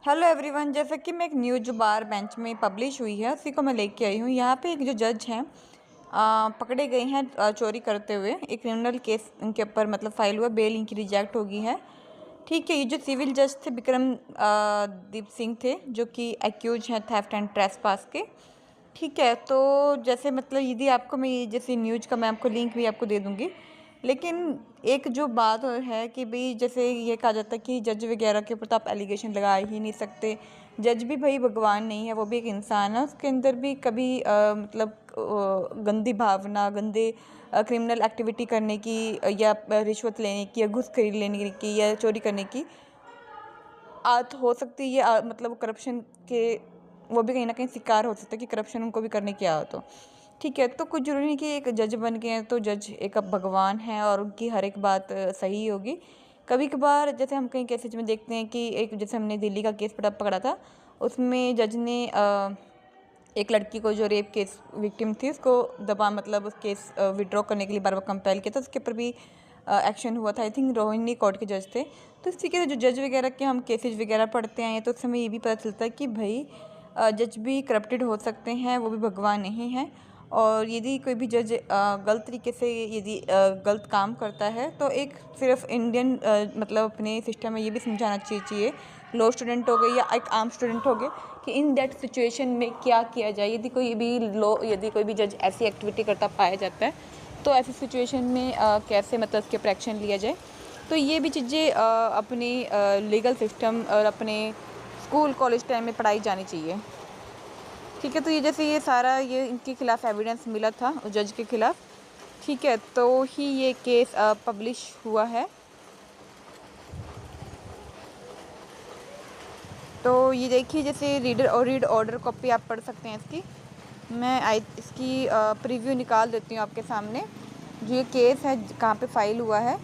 Hello everyone. जैसा कि मैं एक न्यूज़ जो बार बेंच में पब्लिश हुई है उसी को मैं लेके आई हूँ। यहाँ पे एक जो जज हैं पकड़े गए हैं चोरी करते हुए। एक क्रिमिनल केस इनके ऊपर मतलब फाइल हुआ, बेल इनकी रिजेक्ट हो गई है। ठीक है, ये जो सिविल जज थे विक्रम दीप सिंह थे, जो कि एक्यूज हैं थेफ्ट एंड ट्रेसपास के। ठीक है, तो जैसे मतलब यदि आपको मैं ये जैसे न्यूज़ का मैं आपको लिंक भी आपको दे दूँगी। लेकिन एक जो बात और है कि भई जैसे ये कहा जाता है कि जज वगैरह के ऊपर तो आप एलिगेशन लगा ही नहीं सकते। जज भी भई भगवान नहीं है, वो भी एक इंसान है, उसके अंदर भी कभी मतलब गंदी भावना, गंदे क्रिमिनल एक्टिविटी करने की या रिश्वत लेने की या घूस-खरीद लेने की या चोरी करने की आदत हो सकती है। मतलब करप्शन के वो भी कहीं न कहीं शिकार हो सकते हैं कि करप्शन उनको भी करने की आदत हो। ठीक है, तो कुछ ज़रूरी नहीं कि एक जज बन गए हैं तो जज एक अब भगवान हैं और उनकी हर एक बात सही होगी। कभी-कभार जैसे हम कई केसेज़ में देखते हैं कि एक जैसे हमने दिल्ली का केस पकड़ा था, उसमें जज ने एक लड़की को जो रेप केस विक्टिम थी उसको दबा मतलब उस केस विथड्रॉ करने के लिए बार-बार कंपेल किया था। उसके ऊपर भी एक्शन हुआ था। आई थिंक रोहिणी कोर्ट के जज थे। तो इस तरीके से जो जज वगैरह के हम केसेज वगैरह पढ़ते हैं तो उस समय ये भी पता चलता है कि भई जज भी करप्टेड हो सकते हैं, वो भी भगवान नहीं हैं। और यदि कोई भी जज गलत तरीके से यदि गलत काम करता है तो एक सिर्फ इंडियन मतलब अपने सिस्टम में ये भी समझाना चाहिए लॉ स्टूडेंट हो गए या एक आम स्टूडेंट हो गए कि इन दैट सिचुएशन में क्या किया जाए। यदि कोई भी जज ऐसी एक्टिविटी करता पाया जाता है तो ऐसी सिचुएशन में कैसे मतलब उसके ऊपर एक्शन लिया जाए। तो ये भी चीज़ें अपने लीगल सिस्टम और अपने स्कूल कॉलेज टाइम में पढ़ाई जानी चाहिए। ठीक है, तो ये जैसे ये सारा ये इनके खिलाफ एविडेंस मिला था उस जज के खिलाफ। ठीक है, तो ही ये केस पब्लिश हुआ है। तो ये देखिए जैसे रीड ऑर्डर कॉपी आप पढ़ सकते हैं इसकी। मैं इसकी प्रीव्यू निकाल देती हूँ आपके सामने। जो ये केस है कहाँ पे फाइल हुआ है,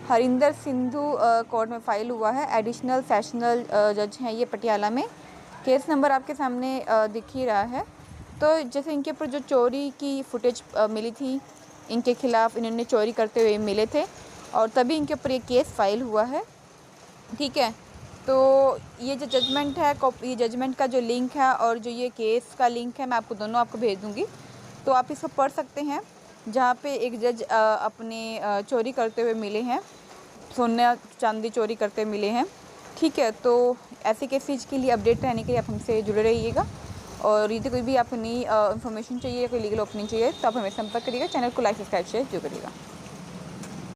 हरिंदर सिंधु कोर्ट में फाइल हुआ है। एडिशनल सेशनल जज हैं ये पटियाला में। केस नंबर आपके सामने दिख ही रहा है। तो जैसे इनके ऊपर जो चोरी की फुटेज मिली थी, इनके खिलाफ इन्होंने चोरी करते हुए मिले थे और तभी इनके ऊपर ये केस फाइल हुआ है। ठीक है, तो ये जो जजमेंट है ये जजमेंट का जो लिंक है और जो ये केस का लिंक है मैं आपको दोनों आपको भेज दूँगी, तो आप इसको पढ़ सकते हैं। जहाँ पे एक जज अपने चोरी करते हुए मिले हैं, सोना चांदी चोरी करते मिले हैं। ठीक है, तो ऐसे केसेज के लिए अपडेट रहने के लिए आप हमसे जुड़े रहिएगा। और यदि कोई भी आपको नई इन्फॉर्मेशन चाहिए या कोई लीगल ओपनिंग चाहिए तो आप हमें संपर्क करिएगा। चैनल को लाइक सब्सक्राइब शेयर जरूर करिएगा।